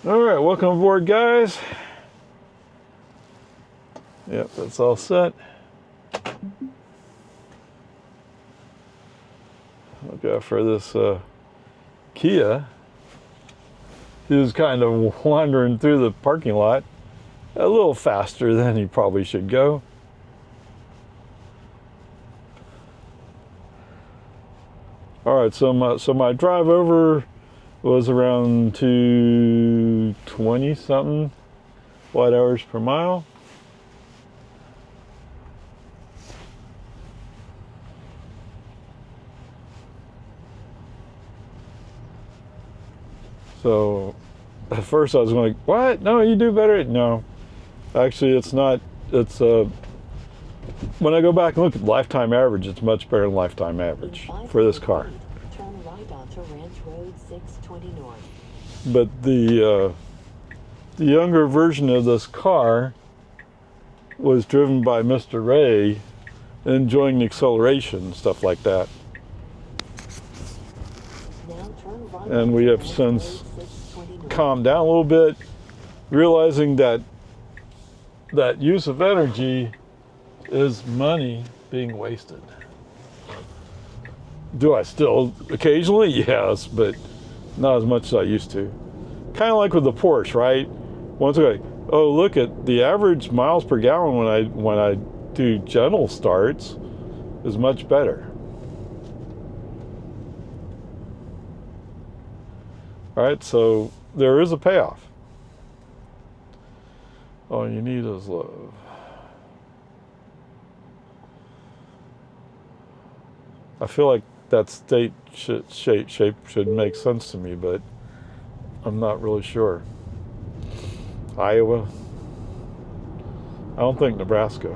All right, welcome aboard, guys. Yep, that's all set. I'll go for this Kia. He was kind of wandering through the parking lot a little faster than he probably should go. All right, so my drive over was around 220 something watt hours per mile. So at first I was like, what? No, you do better. No, actually it's not. It's when I go back and look at lifetime average, it's much better than lifetime average for this car. Turn right onto Ranch Road 620 North. But the younger version of this car was driven by Mr. Ray, enjoying the acceleration and stuff like that. And we have since calmed down a little bit, realizing that use of energy is money being wasted. Do I still occasionally? Yes, but not as much as I used to. Kind of like with the Porsche, right? Once I go, oh, look at the average miles per gallon when I do gentle starts is much better. All right, so there is a payoff. All you need is love. I feel like that state shape should make sense to me, but I'm not really sure. Iowa? I don't think Nebraska.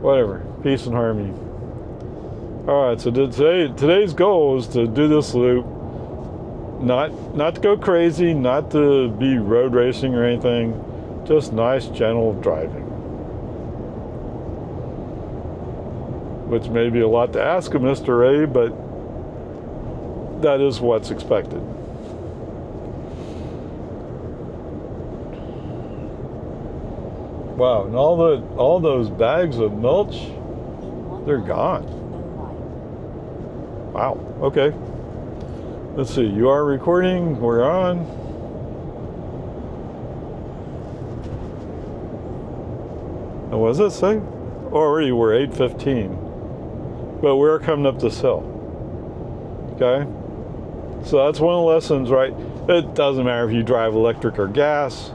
Whatever. Peace and harmony. All right, so today's goal is to do this loop. Not to go crazy, not to be road racing or anything, just nice, gentle driving. Which may be a lot to ask of Mr. Ray, but that is what's expected. Wow, and all those bags of mulch, they're gone. Wow, okay. Let's see, you are recording, we're on. And what does it say? Already we're 8:15, but we're coming up this hill. Okay? So that's one of the lessons, right? It doesn't matter if you drive electric or gas.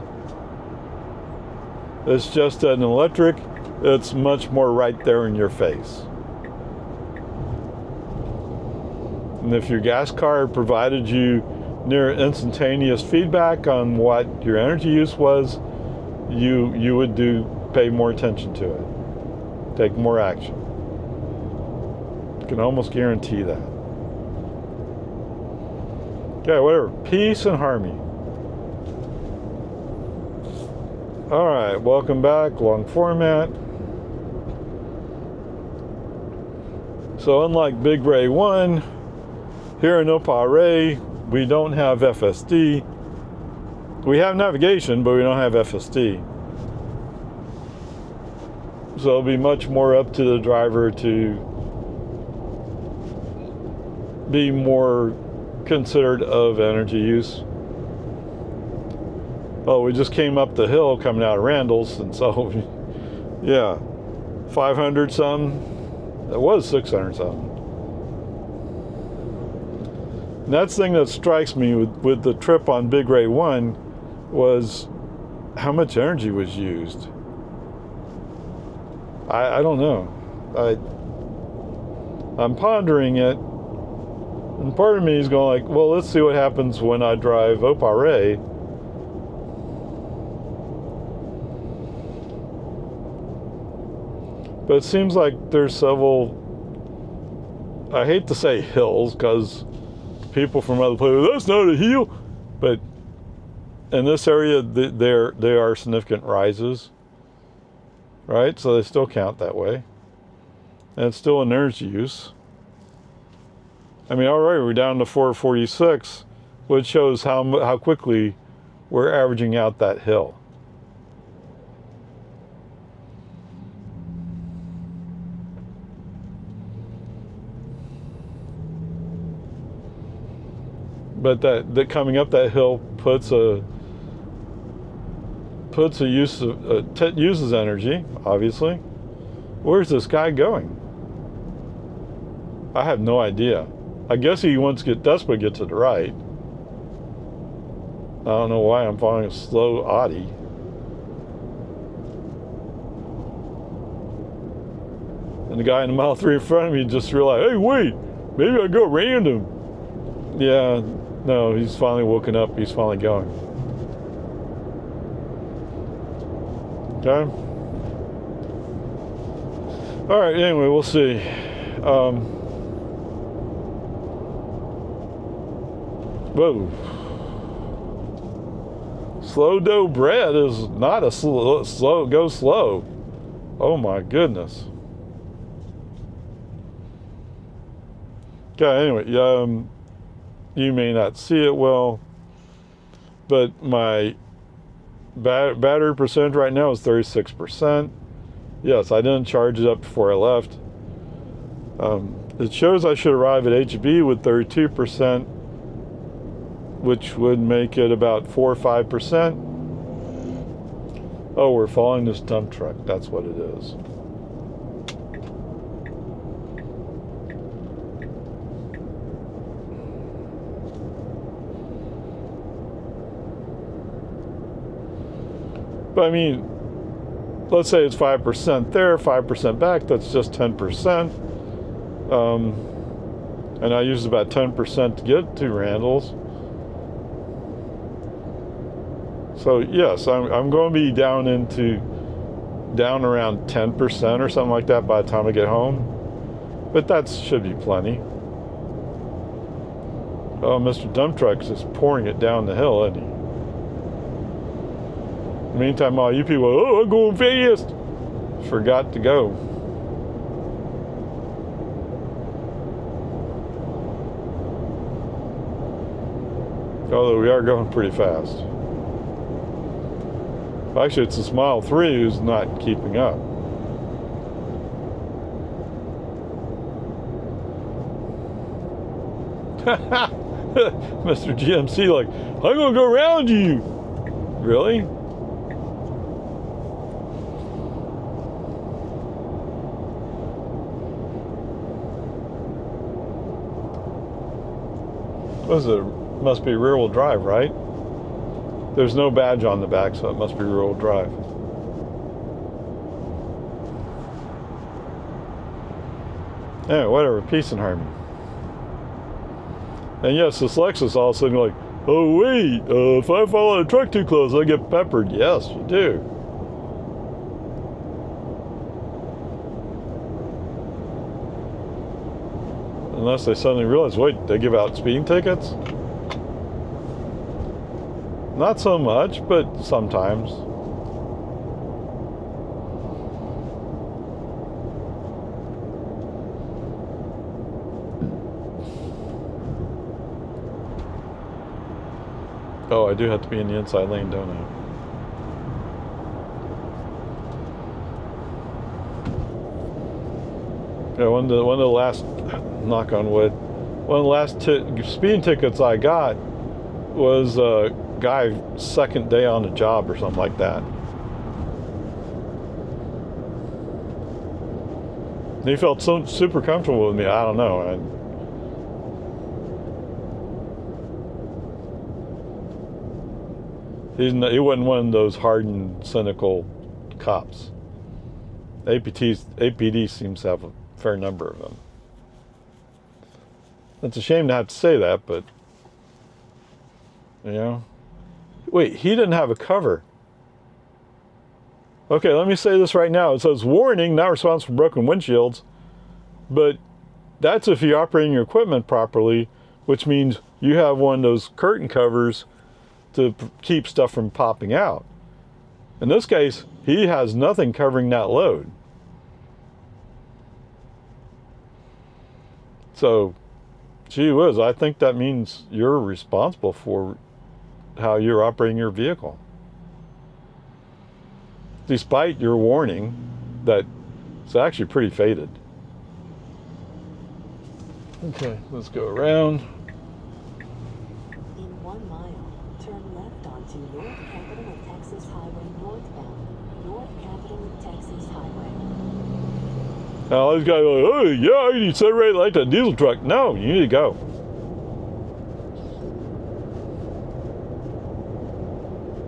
It's just that an electric, it's much more right there in your face. And if your gas car provided you near instantaneous feedback on what your energy use was, you would pay more attention to it, take more action. You can almost guarantee that. Okay, whatever. Peace and harmony. All right, welcome back. Long format. So unlike Big Ray 1, here in OpaRay, we don't have FSD. We have navigation, but we don't have FSD. So it'll be much more up to the driver to be more considerate of energy use. Oh, we just came up the hill coming out of Randall's, and so, yeah, 500 something. It was 600 something. And that's the thing that strikes me with the trip on Big Ray 1 was how much energy was used. I don't know. I'm pondering it, and part of me is going like, well, let's see what happens when I drive OpaRay. But it seems like there's several, I hate to say hills, because people from other places, that's not a hill, but in this area, there are significant rises, right? So they still count that way. and it's still an energy use. I mean, already we're down to 446, which shows how quickly we're averaging out that hill. But that coming up that hill uses energy, obviously. Where's this guy going? I have no idea. I guess he wants to get desperate, get to the right. I don't know why I'm following a slow Audi. And the guy in the Model 3 in front of me just realized, hey, wait, maybe I go random. Yeah, no, he's finally woken up. He's finally going. Okay. All right, anyway, we'll see. Whoa. Slow dough bread is not a slow, go slow. Oh my goodness. Okay, anyway, you may not see it well, but my battery percentage right now is 36%. Yes, I didn't charge it up before I left. It shows I should arrive at HB with 32%, which would make it about 4 or 5%. Oh, we're following this dump truck. That's what it is. But I mean, let's say it's 5% there, 5% back, that's just 10%. And I used about 10% to get to Randall's. So yes, I'm going to be down around 10% or something like that by the time I get home. But that should be plenty. Oh, Mr. Dump Truck's just pouring it down the hill, isn't he? Meantime, all you people, oh, I'm going fast. Forgot to go. Although we are going pretty fast. Actually, it's this Model 3 who's not keeping up. Mr. GMC, like, I'm going to go around you. Really? What is it? Must be rear-wheel drive, right? There's no badge on the back, so it must be rear-wheel drive. Anyway, whatever, peace and harmony. And yes, this Lexus all of a sudden like, oh wait, if I follow the truck too close, I get peppered. Yes, you do. Unless they suddenly realize, wait, they give out speeding tickets? Not so much, but sometimes. Oh, I do have to be in the inside lane, don't I? Yeah, one of the last, knock on wood, one of the last speeding tickets I got was a guy second day on the job or something like that. He felt so super comfortable with me. I don't know. He wasn't one of those hardened, cynical cops. APD seems to have a fair number of them. It's a shame to have to say that, but you know. Wait, he didn't have a cover. Okay, let me say this right now. It says, warning, not responsible for broken windshields. But that's if you're operating your equipment properly, which means you have one of those curtain covers to keep stuff from popping out. In this case, he has nothing covering that load. So, gee whiz, I think that means you're responsible for how you're operating your vehicle. Despite your warning that it's actually pretty faded. Okay, let's go around. In 1 mile, turn left onto North Capitol of Texas Highway northbound. North Capitol of Texas Highway. Now, all these guys are like, oh, yeah, you accelerate like that diesel truck. No, you need to go.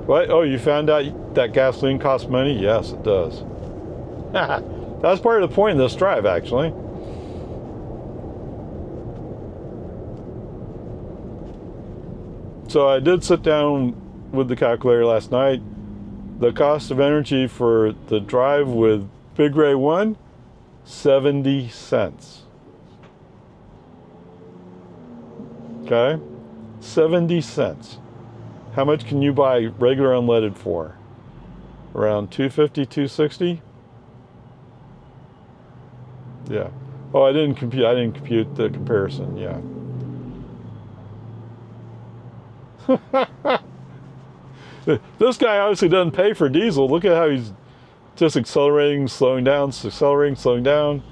What? Oh, you found out that gasoline costs money? Yes, it does. That's part of the point of this drive, actually. So I did sit down with the calculator last night. The cost of energy for the drive with Big Ray 1, 70 cents. Okay? 70 cents. How much can you buy regular unleaded for? Around 250, 260? Yeah. Oh, I didn't compute the comparison. Yeah. This guy obviously doesn't pay for diesel. Look at how he's just accelerating, slowing down, accelerating, slowing down.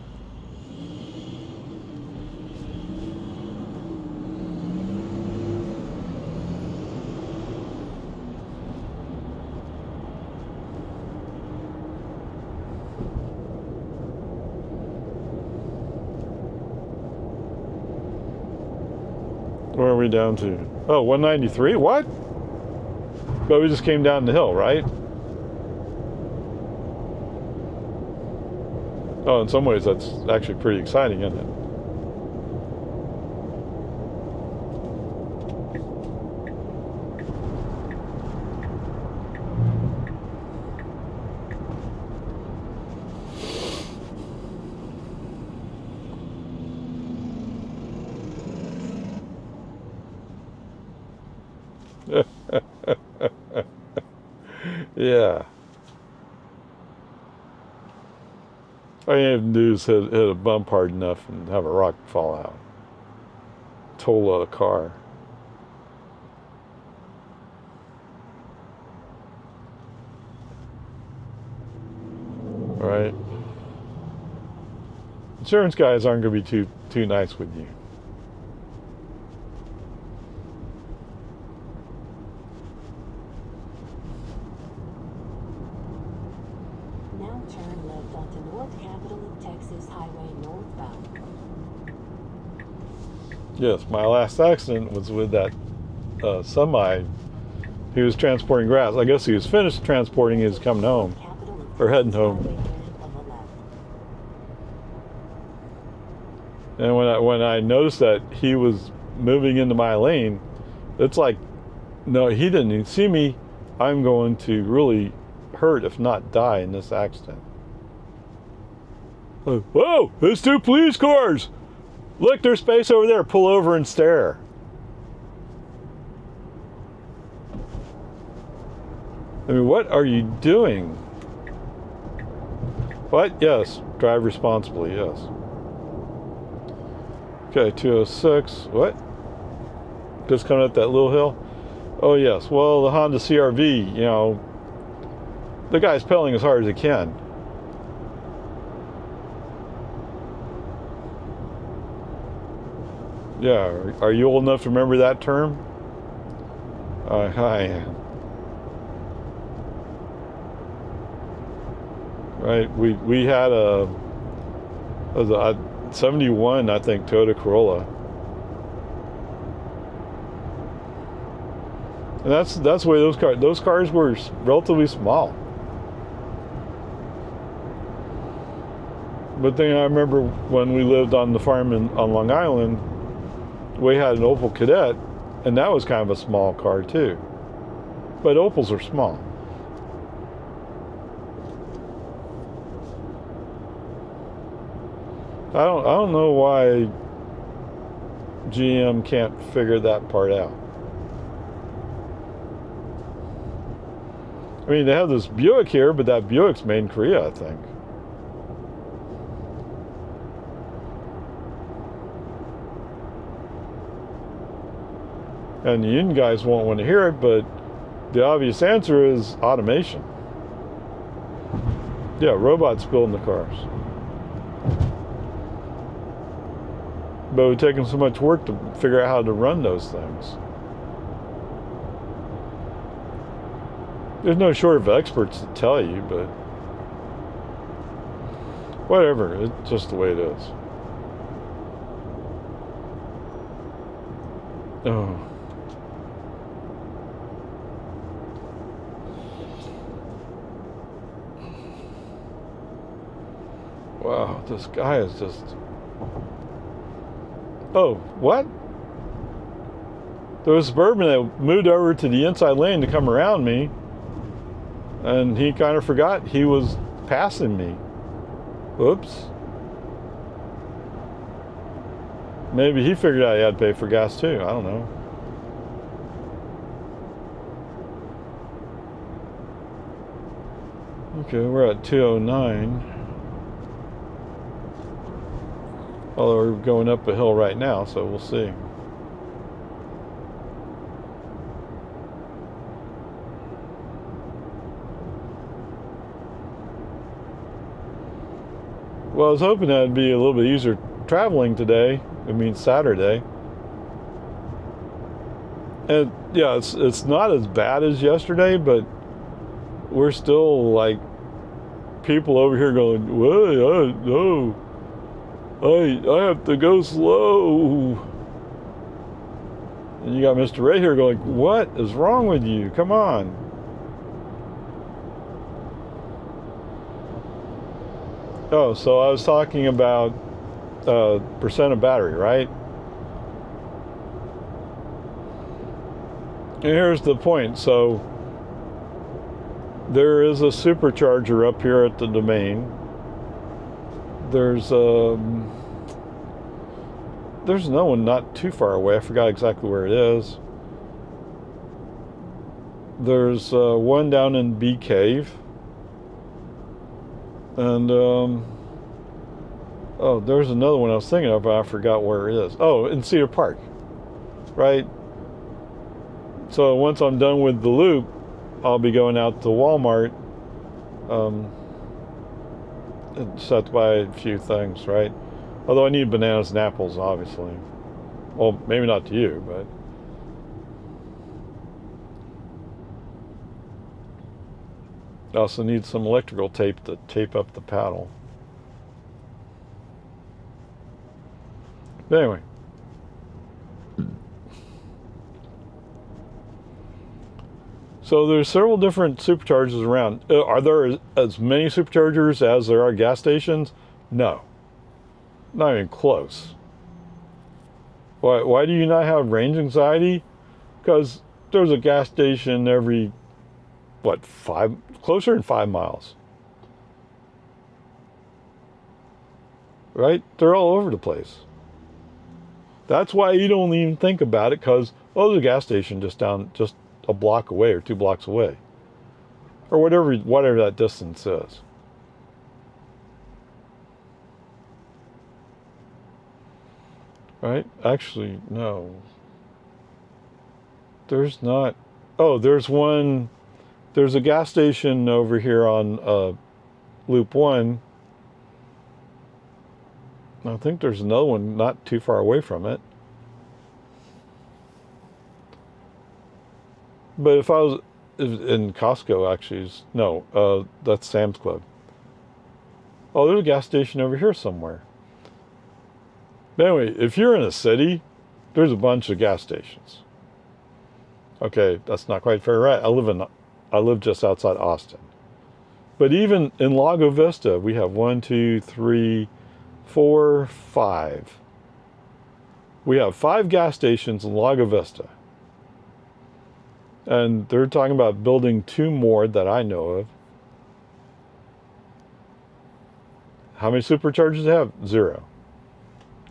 Where are we down to? Oh, 193? What? But we just came down the hill, right? Oh, in some ways that's actually pretty exciting, isn't it? Yeah. All you have to do is hit a bump hard enough and have a rock fall out. Total of the car. Right? Insurance guys aren't going to be too nice with you. Now turn left onto North Capitol of Texas Highway northbound. Yes, my last accident was with that semi. He was transporting grass. I guess he was finished transporting. He was coming home. Capitol of Or heading Texas home. Highway ramp on the left. And when I noticed that he was moving into my lane, it's like, no, he didn't even see me. I'm going to really hurt, if not die, in this accident. Whoa, there's 2 police cars. Look, there's space over there. Pull over and stare. I mean, what are you doing? What? Yes. Drive responsibly, yes. Okay, 206. What? Just coming up that little hill? Oh, yes. Well, the Honda CR-V, you know, the guy's pedaling as hard as he can. Yeah, are you old enough to remember that term? I am. Right, we had a 71, I think, Toyota Corolla. And that's the way those cars were relatively small. But then I remember when we lived on the farm on Long Island, we had an Opel Kadett, and that was kind of a small car too. But Opels are small. I don't know why GM can't figure that part out. I mean, they have this Buick here, but that Buick's made in Korea, I think. And the union guys won't want to hear it, but the obvious answer is automation. Yeah, robots building the cars. But it would take them so much work to figure out how to run those things. There's no shortage of experts to tell you, but whatever, it's just the way it is. Oh. Wow, this guy is just... Oh, what? There was a Suburban that moved over to the inside lane to come around me, and he kind of forgot he was passing me. Oops. Maybe he figured out he had to pay for gas too. I don't know. Okay, we're at 209. Although we're going up a hill right now, so we'll see. Well, I was hoping that it'd be a little bit easier traveling today. I mean, Saturday. And yeah, it's not as bad as yesterday, but we're still like people over here going, "Whoa, no, I have to go slow." And you got Mr. Ray here going, "What is wrong with you? Come on." Oh, so I was talking about percent of battery, right? And here's the point. So there is a supercharger up here at the domain. There's another one not too far away. I forgot exactly where it is. There's one down in Bee Cave. And, oh, there's another one I was thinking of, but I forgot where it is. Oh, in Cedar Park, right? So once I'm done with the loop, I'll be going out to Walmart. Just have to buy a few things, right? Although I need bananas and apples, obviously. Well, maybe not to you, but... I also need some electrical tape to tape up the paddle. But anyway. So there's several different superchargers around. Are there as many superchargers as there are gas stations? No. Not even close. Why do you not have range anxiety? Because there's a gas station every, what, closer than 5 miles. Right? They're all over the place. That's why you don't even think about it, because, oh, there's a gas station just a block away or 2 blocks away. Or whatever that distance is. Right? Actually, no. There's not. Oh, there's one. There's a gas station over here on Loop 1. I think there's another one not too far away from it. But if I was in Costco, actually, no, that's Sam's Club. Oh, there's a gas station over here somewhere. But anyway, if you're in a city, there's a bunch of gas stations. Okay, that's not quite fair, right? I live just outside Austin. But even in Lago Vista, we have 1, 2, 3, 4, 5. We have 5 gas stations in Lago Vista. And they're talking about building 2 more that I know of. How many superchargers do they have? 0.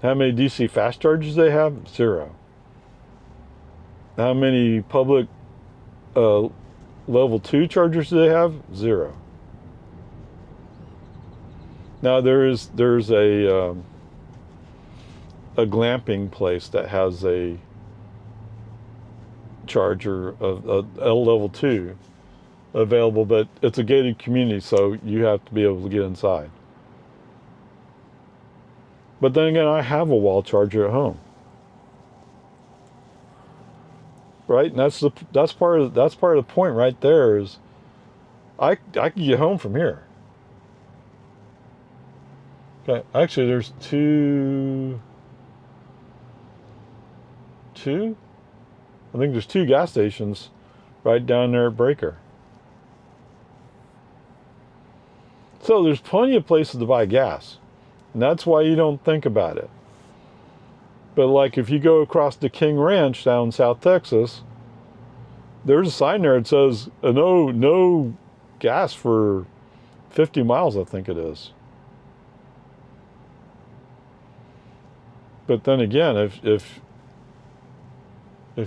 How many DC fast chargers do they have? 0. How many public level 2 chargers do they have? 0. Now there's a glamping place that has a charger, a L level 2 available, but it's a gated community, so you have to be able to get inside. But then again, I have a wall charger at home, right? And that's part of the point right there. Is I can get home from here. Okay, actually, there's two. I think there's 2 gas stations right down there at Breaker. So there's plenty of places to buy gas. And that's why you don't think about it. But like if you go across the King Ranch down in South Texas, there's a sign there that says no gas for 50 miles, I think it is. But then again, if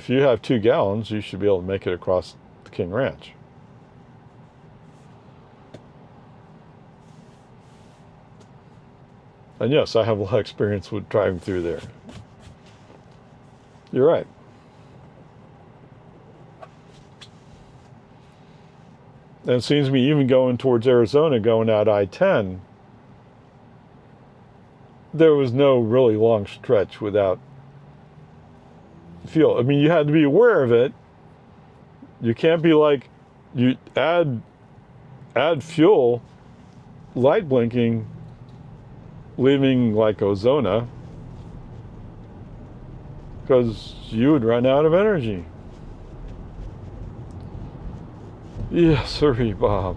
you have 2 gallons, you should be able to make it across the King Ranch. And yes, I have a lot of experience with driving through there. You're right. And it seems to me even going towards Arizona, going out I-10, there was no really long stretch without fuel. I mean, you had to be aware of it. You can't be like, you add fuel, light blinking, leaving like Ozona, because you would run out of energy. Yes, sorry, Bob.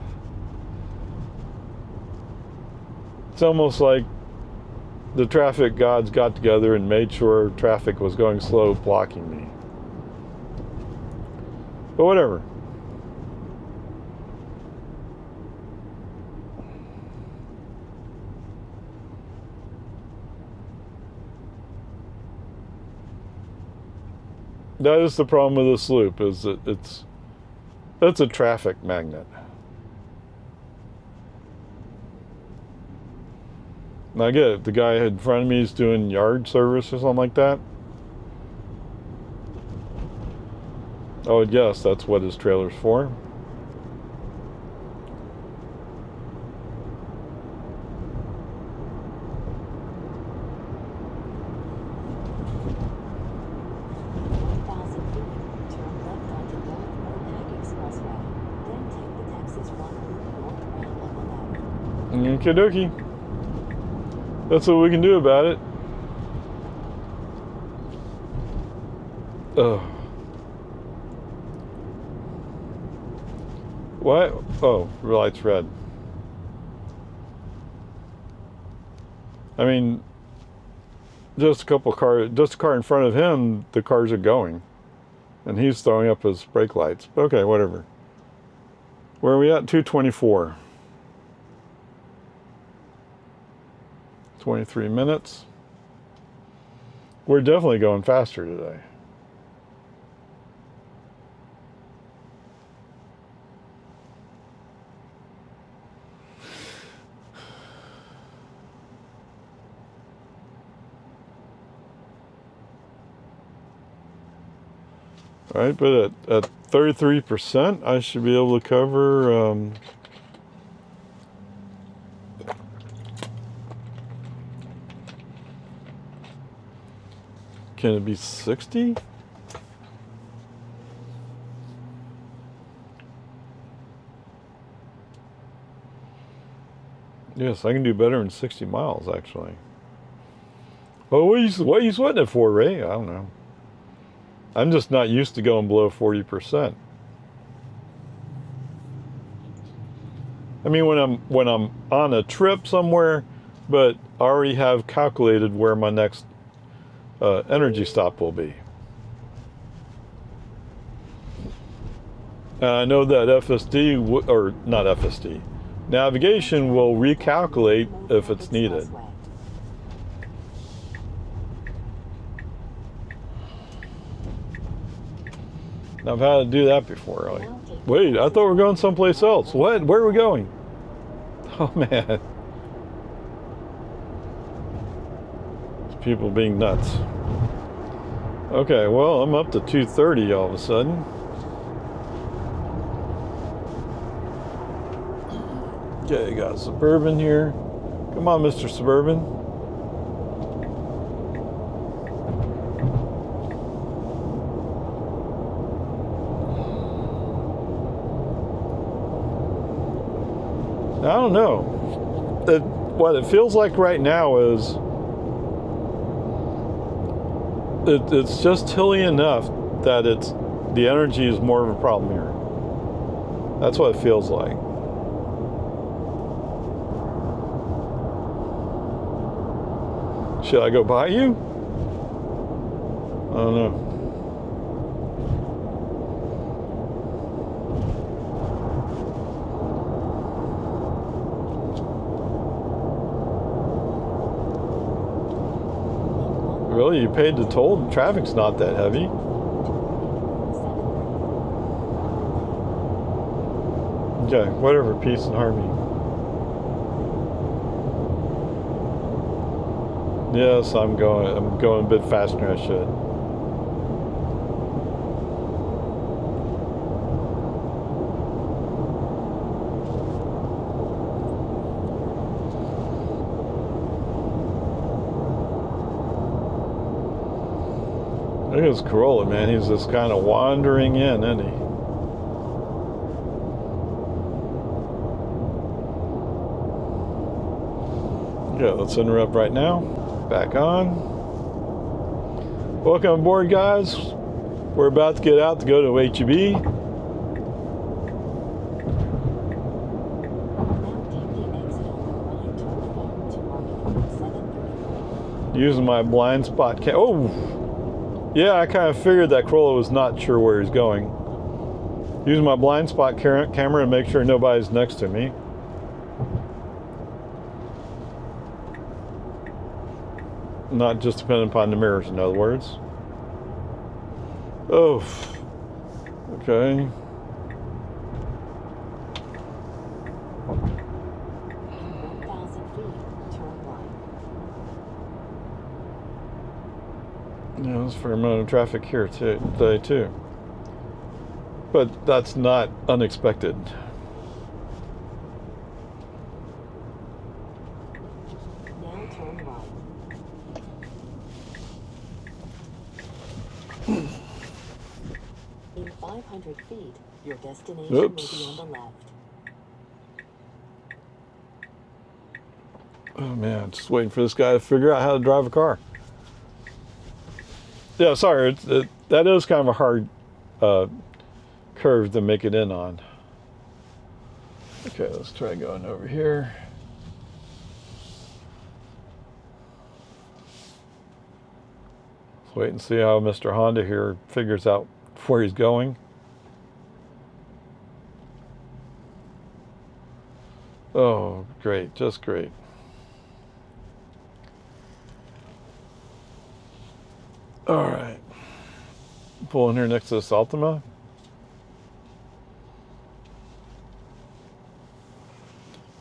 It's almost like the traffic gods got together and made sure traffic was going slow, blocking me. But whatever. That is the problem with this loop, is that it's a traffic magnet. Now I get it, the guy in front of me is doing yard service or something like that. I would guess that's what his trailer's for. Okie dokie. That's what we can do about it. What? Oh, light's red. I mean, just a car in front of him, the cars are going. And he's throwing up his brake lights. Okay, whatever. Where are we at? 224. 23 minutes. We're definitely going faster today. All right, but at 33%, I should be able to cover can it be 60? Yes, I can do better than 60 miles, actually. Well, what are you sweating it for, Ray? I don't know. I'm just not used to going below 40%. I mean, when I'm on a trip somewhere, but I already have calculated where my next energy stop will be. And I know that FSD, or not FSD, navigation will recalculate if it's needed. I've had to do that before. Like, wait, I thought we were going someplace else. What? Where are we going? Oh man. People being nuts. Okay, well, I'm up to 230 all of a sudden. Okay, got Suburban here. Come on, Mr. Suburban. I don't know. What it feels like right now is it's just hilly enough that the energy is more of a problem here. That's what it feels like. Should I go by you? I don't know. Really? You paid the toll? The traffic's not that heavy. Okay, whatever, peace and harmony. Yes, I'm going a bit faster than I should. Look at this Corolla, man. He's just kind of wandering in, isn't he? Okay, let's interrupt right now. Back on. Welcome aboard, guys. We're about to get out to go to HEB. Using my blind spot cam. Oh! Yeah, I kind of figured that Corolla was not sure where he's going. Using my blind spot camera to make sure nobody's next to me. Not just dependent upon the mirrors, in other words. Oh. Okay. 1,000 feet, turn right. Yeah, there's a fair amount of traffic here today too. But that's not unexpected. Now turn right. In 500 feet, your destination will be on the left. Oh man, just waiting for this guy to figure out how to drive a car. Yeah, sorry, that is kind of a hard curve to make it in on. Okay, let's try going over here. Let's wait and see how Mr. Honda here figures out where he's going. Oh, great, just great. All right, pull in here next to this Altima.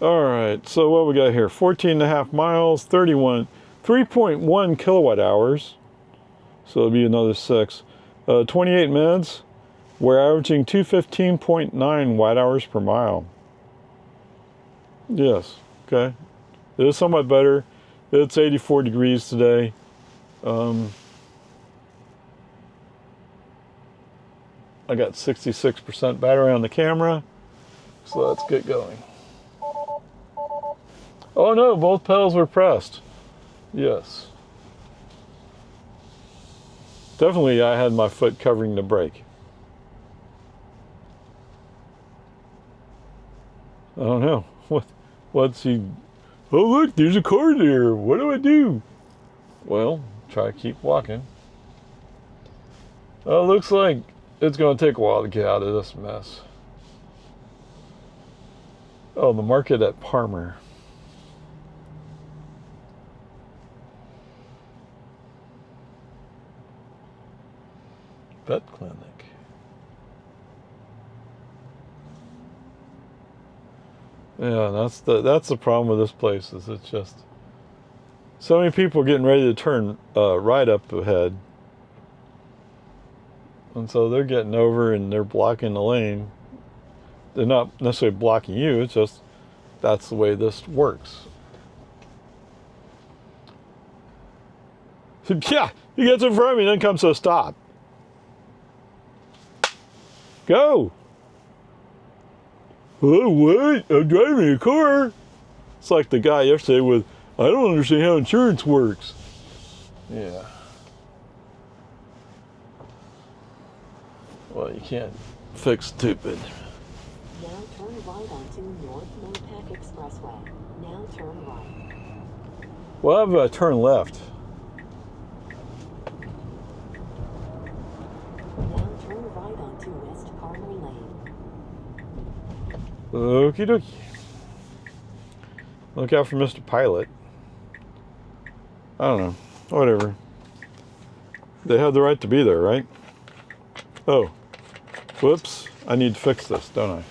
All right, so what we got here? 14.5 miles, 3.1 kilowatt hours. So it'll be another 6. 28 minutes. We're averaging 215.9 watt hours per mile. Yes, okay. It is somewhat better. It's 84 degrees today. I got 66% battery on the camera, so let's get going. Oh no, both pedals were pressed. Yes. Definitely I had my foot covering the brake. I don't know. What's he... Oh look, there's a car there. What do I do? Well, try to keep walking. Well, it looks like it's going to take a while to get out of this mess. Oh, the market at Palmer. Vet clinic. Yeah, that's the problem with this place, is it's just so many people getting ready to turn right up ahead. And so they're getting over and they're blocking the lane. They're not necessarily blocking you, it's just that's the way this works. Yeah, he gets in front of me, then comes to a stop. Go! Oh, wait, I'm driving a car. It's like the guy yesterday with, I don't understand how insurance works. Yeah. Well, you can't fix stupid. Now turn right onto North Mopac Expressway. Now turn right. Well, I have a turn left. Now turn right onto West Palmer Lane. Okie dokie. Look out for Mr. Pilot. I don't know. Whatever. They have the right to be there, right? Oh. Whoops. I need to fix this, don't I?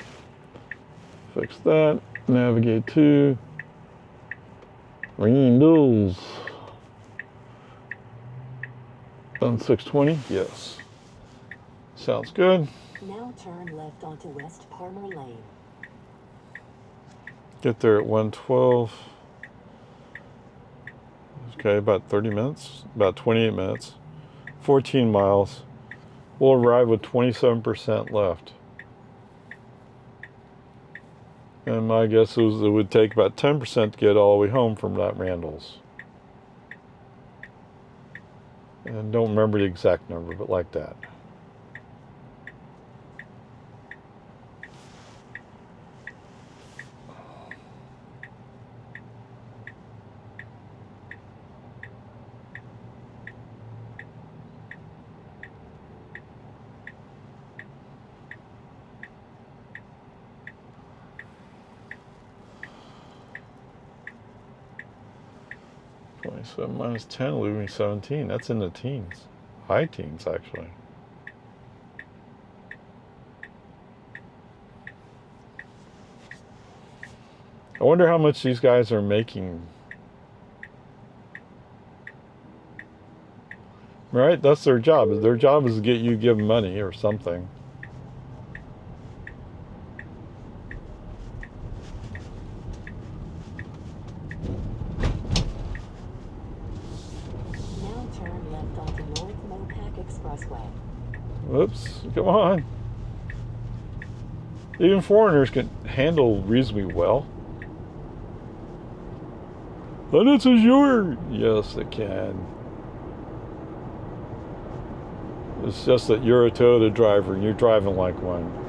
Fix that. Navigate to Windows. On 620? Yes. Sounds good. Now turn left onto West Palmer Lane. Get there at 1:12. Okay, about 30 minutes. About 28 minutes. 14 miles. We'll arrive with 27% left. And my guess is it would take about 10% to get all the way home from that Randall's. And don't remember the exact number, but like that. So minus 10, leaving me 17. That's in the teens. High teens, actually. I wonder how much these guys are making. Right? That's their job. Their job is to get you to give them money or something. Whoops, come on. Even foreigners can handle reasonably well. And it's azure. Yes, they can. It's just that you're a Toyota driver and you're driving like one.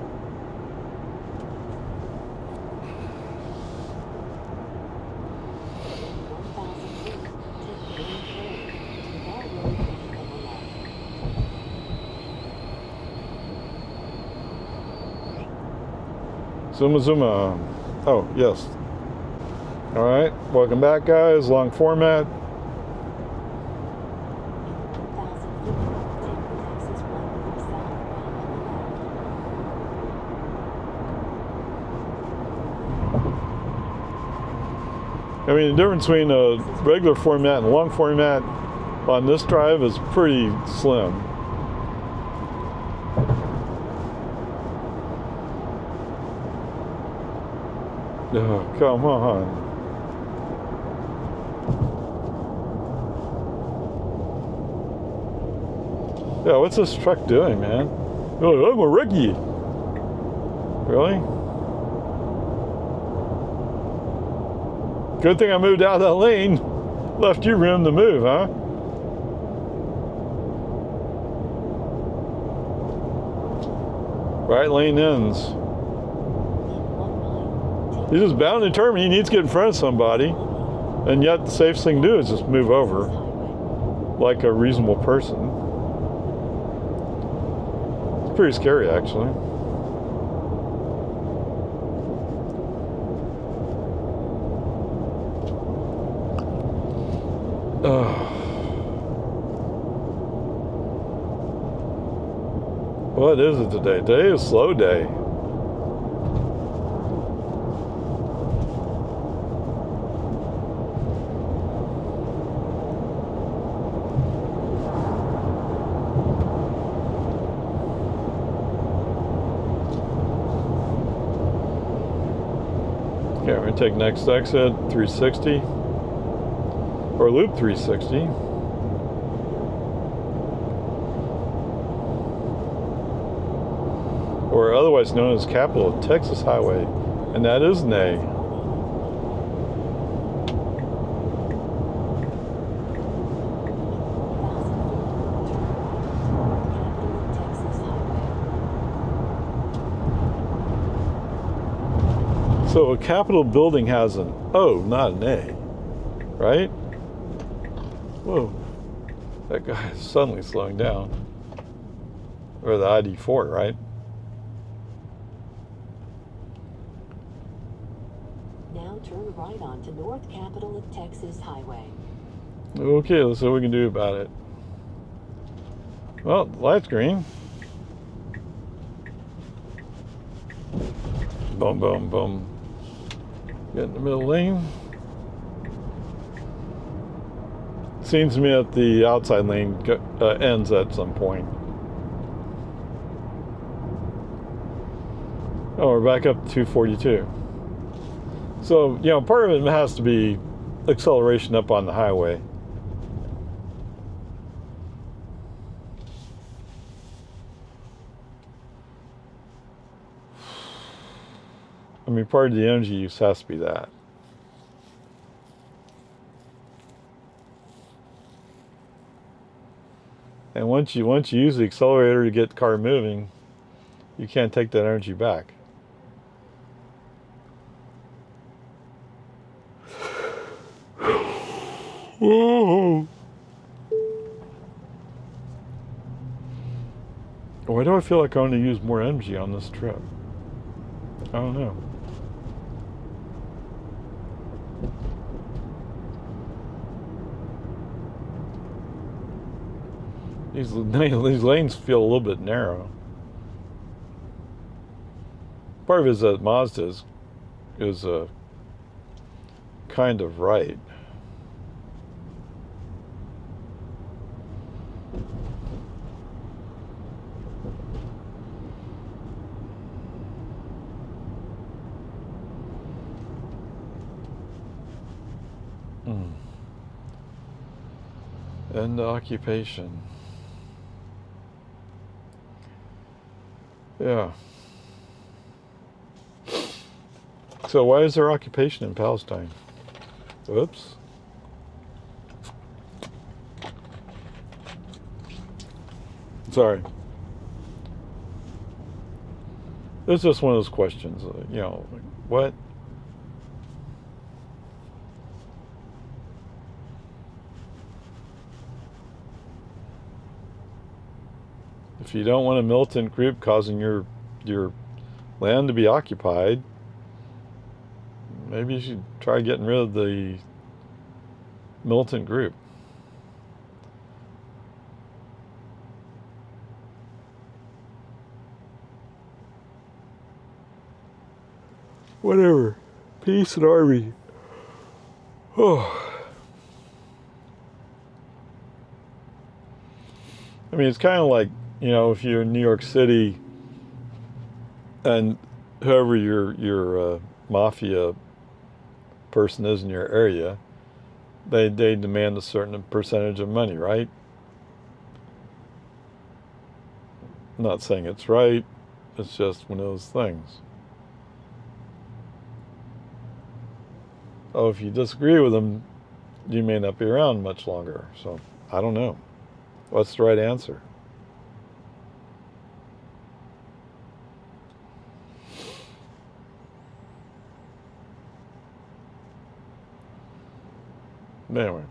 Zuma Zuma. Oh, yes. All right. Welcome back, guys. Long format. I mean, the difference between a regular format and long format on this drive is pretty slim. Oh, come on. Yeah, what's this truck doing, man? Oh, I'm a rookie. Really? Good thing I moved out of that lane. Left you room to move, huh? Right lane ends. He's just bound and determined he needs to get in front of somebody. And yet the safest thing to do is just move over like a reasonable person. It's pretty scary, actually. What is it today? Today is a slow day. We're going to take next exit 360 or loop 360. Or otherwise known as Capital of Texas Highway, and that is an A. So a Capitol building has an O, not an A, right? Whoa, that guy is suddenly slowing down. Or the ID4, right? Now turn right onto North Capital of Texas Highway. Okay, let's see what we can do about it. Well, light's green. Boom, boom, boom. Get in the middle lane. Seems to me that the outside lane ends at some point. Oh, we're back up to 242. So, you know, part of it has to be acceleration up on the highway. I mean, part of the energy use has to be that. And once you use the accelerator to get the car moving, you can't take that energy back. Whoa. Why do I feel like I want to use more energy on this trip? I don't know. These lanes feel a little bit narrow. Part of it is that Mazda is kind of right. End occupation. Yeah. So why is there occupation in Palestine? Oops. Sorry. It's just one of those questions, you know, like, what? If you don't want a militant group causing your land to be occupied, maybe you should try getting rid of the militant group. Whatever. Peace and army. Oh. I mean, it's kind of like, you know, if you're in New York City and whoever your mafia person is in your area, they demand a certain percentage of money, right? I'm not saying it's right. It's just one of those things. Oh, if you disagree with them, you may not be around much longer. So, I don't know. What's the right answer? Anyway.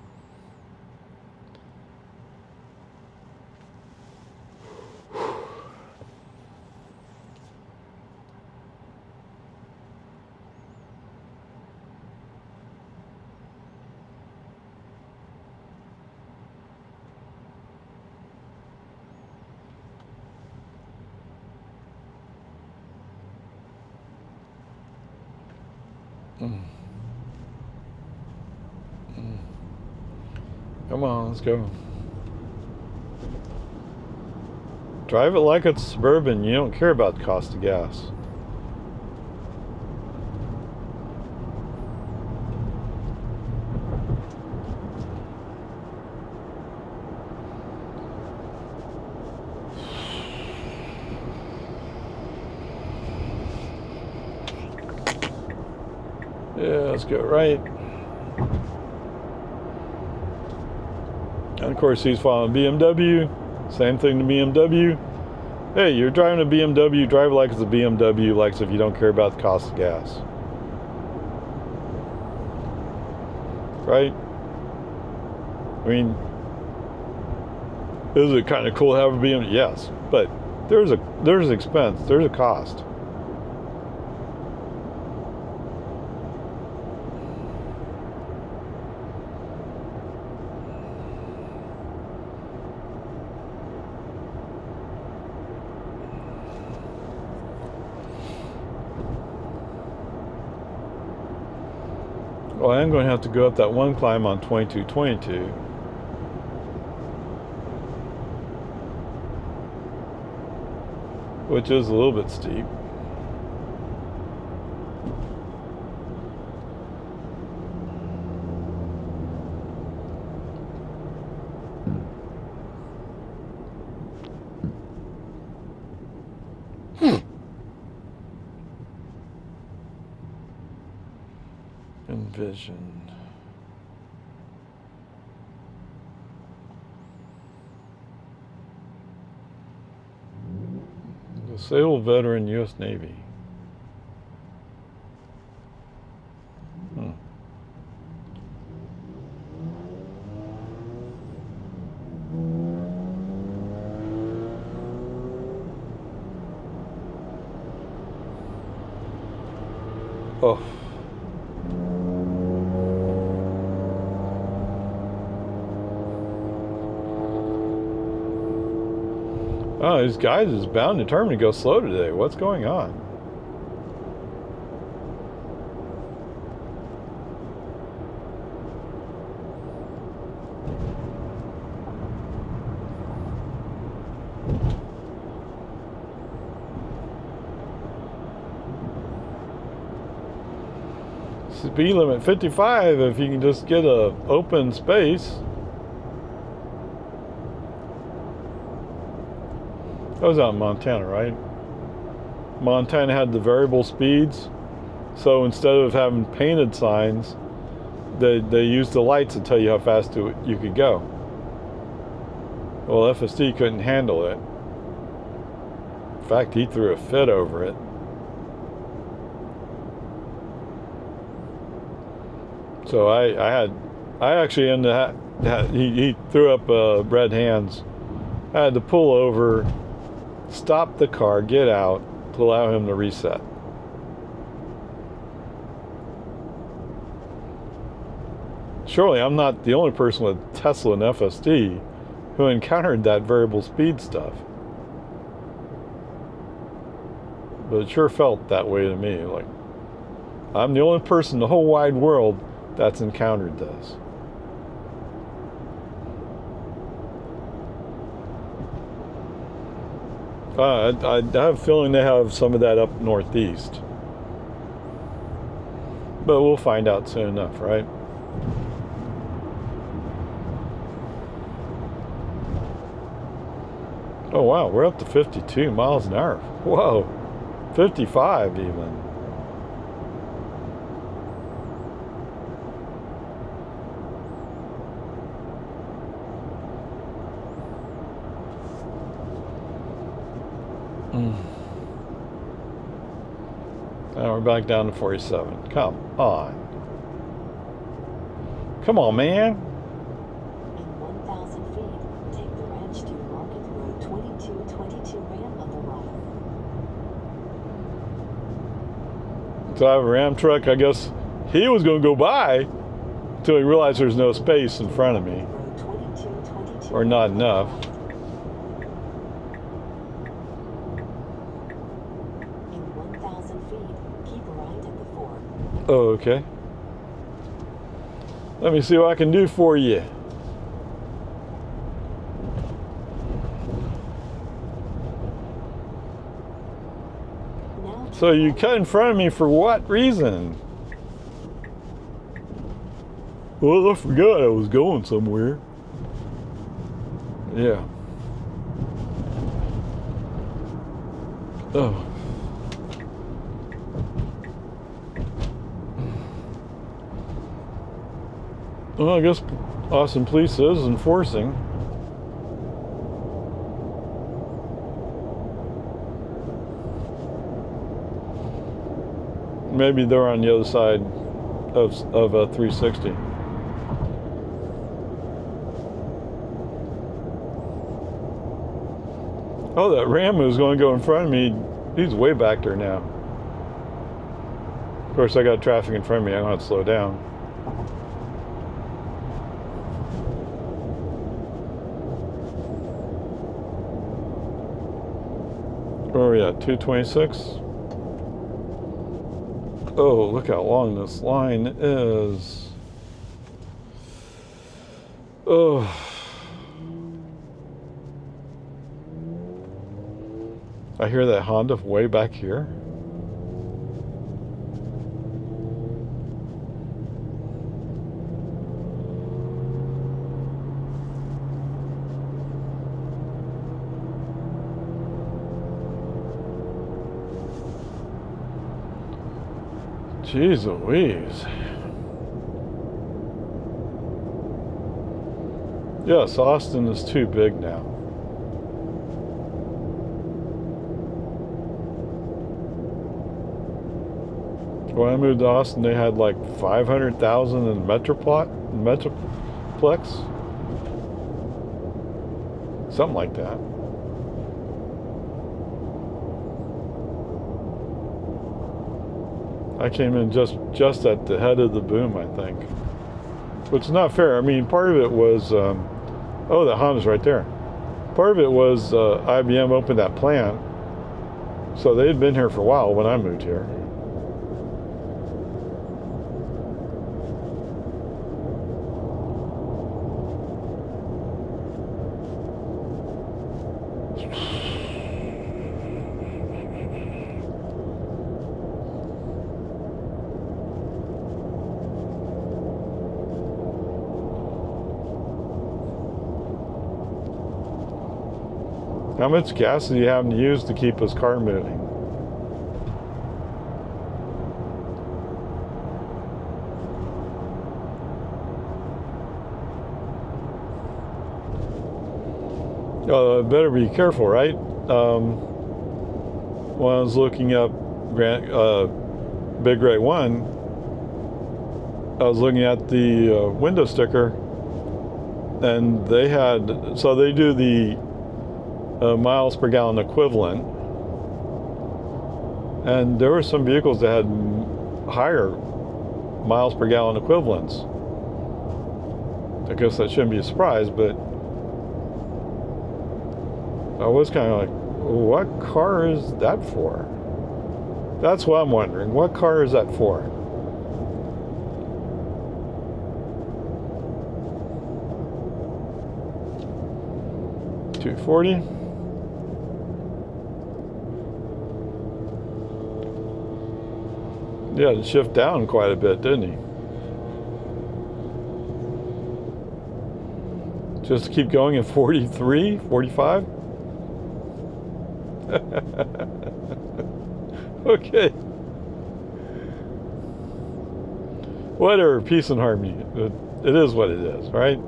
Come on, let's go. Drive it like it's suburban. You don't care about the cost of gas. Let's go right. And of course he's following BMW. Same thing to BMW. Hey, you're driving a BMW, drive like it's a BMW, like if you don't care about the cost of gas. Right? I mean, is it kind of cool to have a BMW? Yes, but there's expense, there's a cost. Well, I am going to have to go up that one climb on 2222. Which is a little bit steep. Envision. Disabled veteran, U.S. Navy. Oh. Oh, these guys is bound and determined to go slow today. What's going on? Speed limit 55 if you can just get a open space. That was out in Montana, right? Montana had the variable speeds, so instead of having painted signs, they used the lights to tell you how fast you could go. Well, FSD couldn't handle it. In fact, he threw a fit over it. So I actually ended up, he threw up red hands. I had to pull over, stop the car, get out to allow him to reset. Surely I'm not the only person with Tesla and FSD who encountered that variable speed stuff. But it sure felt that way to me. Like, I'm the only person in the whole wide world that's encountered this. I have a feeling they have some of that up northeast. But we'll find out soon enough, right? Oh wow, we're up to 52 miles an hour. Whoa, 55 even. Now we're back down to 47. Come on. Come on, man. In 1,000 feet, take the ranch to Market Road 2222 Ram on the right. So I have a Ram truck. I guess he was going to go by until he realized there's no space in front of me. Road 2222 Or not enough. In 1,000 feet, keep right at the fork. Oh, okay. Let me see what I can do for you. Now So you cut in front of me for what reason? Well, I forgot I was going somewhere. Yeah. Oh. Well, I guess Austin Police is enforcing. Maybe they're on the other side of a 360. Oh, that Ram who's going to go in front of me, he's way back there now. Of course, I got traffic in front of me. I don't have to slow down. Where are we at? 226? Oh, look how long this line is. Oh. I hear that Honda way back here. Jeez Louise. Yes, Austin is too big now. When I moved to Austin, they had like 500,000 in Metroplex. Something like that. I came in just at the head of the boom, I think. Which is not fair. I mean, part of it was, oh, the Honda's right there. Part of it was IBM opened that plant. So they had been here for a while when I moved here. How much gas do you have to use to keep his car moving? Better be careful, right? When I was looking up Big Ray 1, I was looking at the window sticker, and they had, so they do the miles per gallon equivalent, and there were some vehicles that had higher miles per gallon equivalents. I guess that shouldn't be a surprise, but I was kind of like, what car is that for? That's what I'm wondering. What car is that for? $240. Yeah, it shift down quite a bit, didn't he? Just to keep going at 43, 45? Okay. Whatever, peace and harmony. It is what it is, right?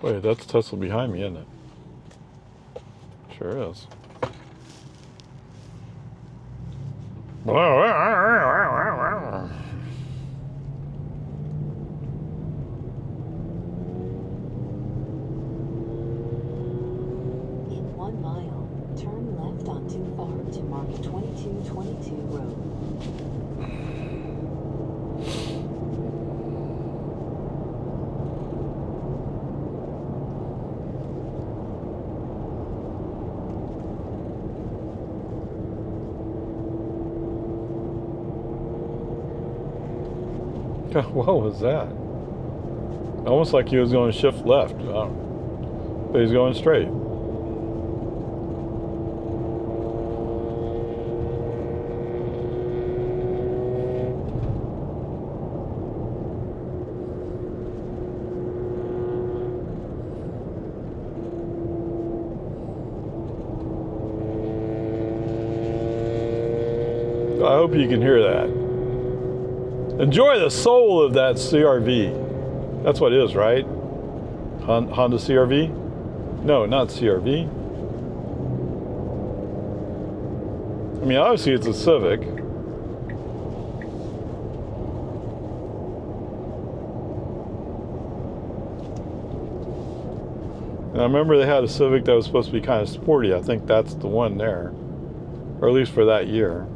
Wait, that's Tesla behind me, isn't it? Sure is. In 1 mile, turn left onto Farm to mark 2222 road. What was that? Almost like he was going to shift left. But he's going straight. I hope you can hear that. Enjoy the soul of that CRV. That's what it is, right? Honda CRV? No, not CRV. I mean, obviously it's a Civic. And I remember they had a Civic that was supposed to be kind of sporty. I think that's the one there. Or at least for that year.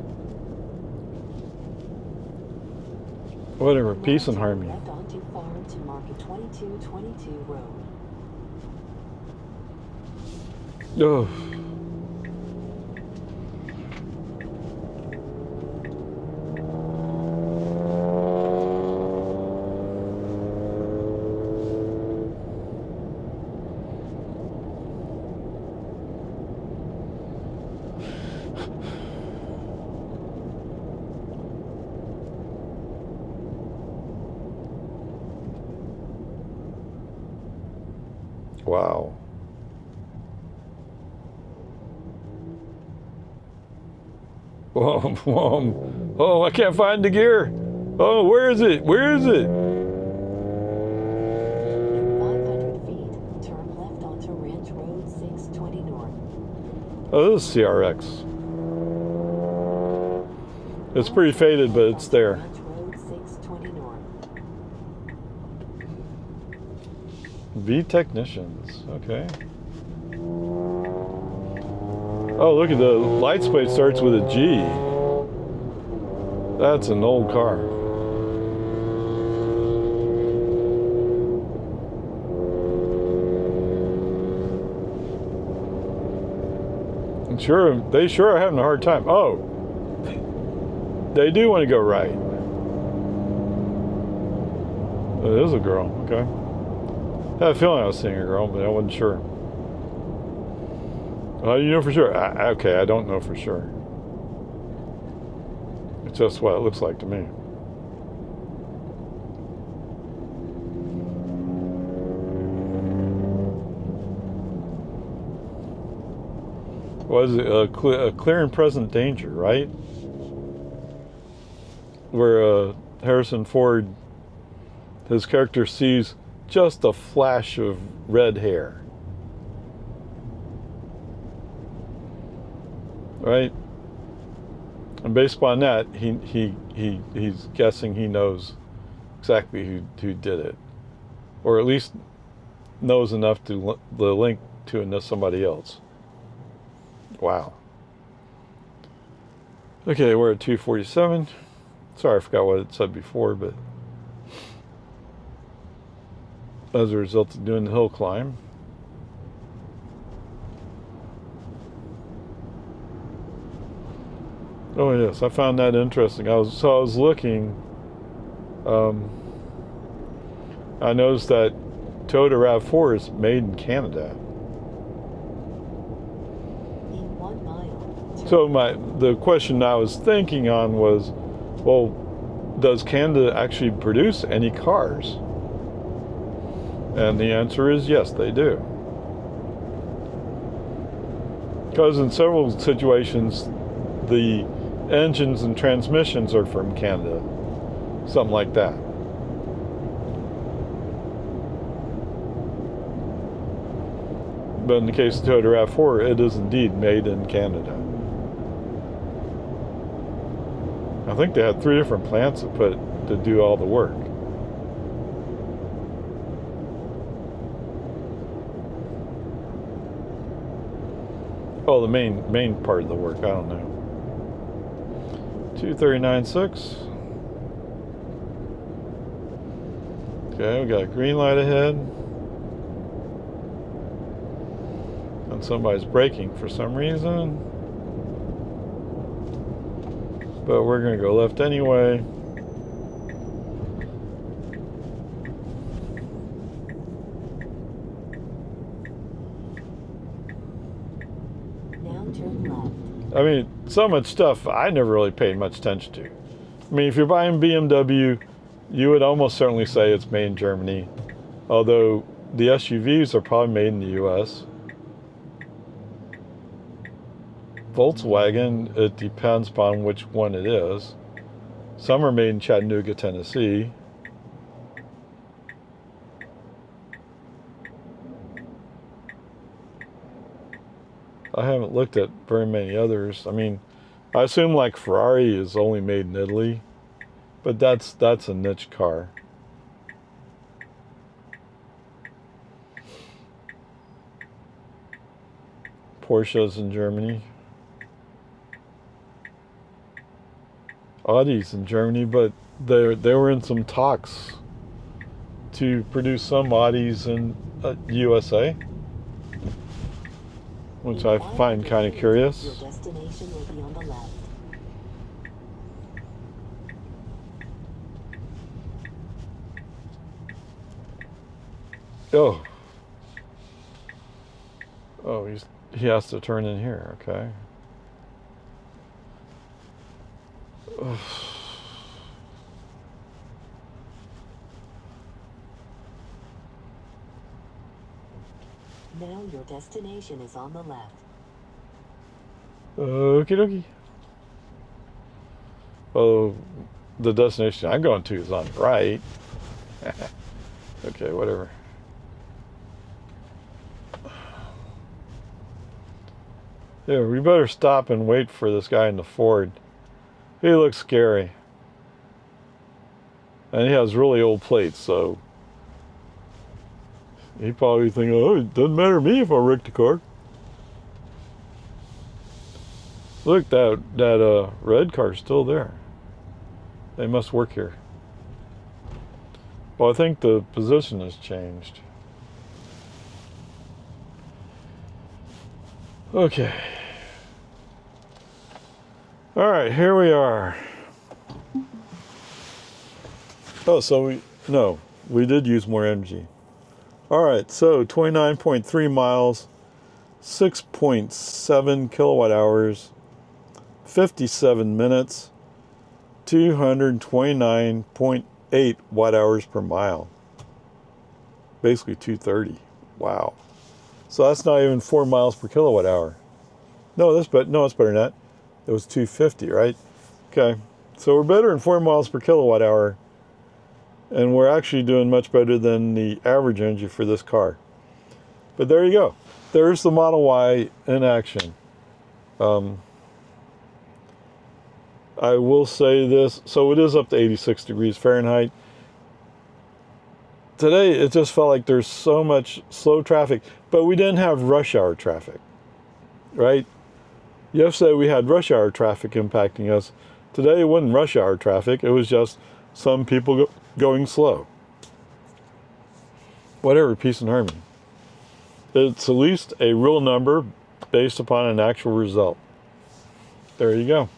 Whatever, peace and harmony. Left onto Farm to market 2222 road. Oh. Wow. Oh, I can't find the gear. Oh, where is it? Where is it? In 500 feet, turn left onto Ranch Road 620 North. Oh, this is CRX. It's pretty faded, but it's there. Ranch Road 620 North. V Technicians. Okay. Oh, look at the license plate starts with a G. That's an old car. They sure are having a hard time. Oh, they do want to go right. It is a girl. Okay. I had a feeling I was seeing a girl, but I wasn't sure. How do you know for sure? Okay, I don't know for sure. It's just what it looks like to me. Was it a clear and present danger, right? Where Harrison Ford, his character sees just a flash of red hair. Right? And based upon that, he's guessing he knows exactly who did it. Or at least knows enough to the link to somebody else. Wow. Okay, we're at 247. Sorry, I forgot what it said before, but as a result of doing the hill climb. Oh yes, I found that interesting. I was looking. I noticed that Toyota RAV4 is made in Canada. In 1 mile. So the question I was thinking on was, well, does Canada actually produce any cars? And the answer is yes, they do. Because in several situations, the engines and transmissions are from Canada. Something like that. But in the case of Toyota RAV4, it is indeed made in Canada. I think they had 3 different plants to do all the work. Oh, the main part of the work, I don't know. 239.6. Okay, we got a green light ahead. And somebody's braking for some reason. But we're going to go left anyway. I mean, so much stuff I never really paid much attention to. I mean, if you're buying BMW, you would almost certainly say it's made in Germany, although the SUVs are probably made in the US. Volkswagen, it depends upon which one it is. Some are made in Chattanooga, Tennessee. I haven't looked at very many others. I mean, I assume like Ferrari is only made in Italy, but that's a niche car. Porsche's in Germany. Audi's in Germany, but they were in some talks to produce some Audis in USA, which I find kind of curious. Your destination will be on the left. Oh. Oh, he has to turn in here, okay. Ugh. Now your destination is on the left. Okie dokie. Oh, the destination I'm going to is on the right. Okay, whatever. Yeah, we better stop and wait for this guy in the Ford. He looks scary. And he has really old plates, so he probably think, oh, it doesn't matter to me if I wreck the car. Look, that red car's still there. They must work here. Well, I think the position has changed. Okay. All right, here we are. Oh, so we did use more energy. All right, so 29.3 miles, 6.7 kilowatt hours, 57 minutes, 229.8 watt hours per mile. Basically 230. Wow. So that's not even 4 miles per kilowatt hour. No, it's better than that. It was 250, right? Okay. So we're better than 4 miles per kilowatt hour. And we're actually doing much better than the average energy for this car. But there you go. There's the Model Y in action. I will say this. So it is up to 86 degrees Fahrenheit. Today, it just felt like there's so much slow traffic. But we didn't have rush hour traffic, right? Yesterday, we had rush hour traffic impacting us. Today, it wasn't rush hour traffic. It was just some people going slow. Whatever, peace and harmony. It's at least a real number based upon an actual result. There you go.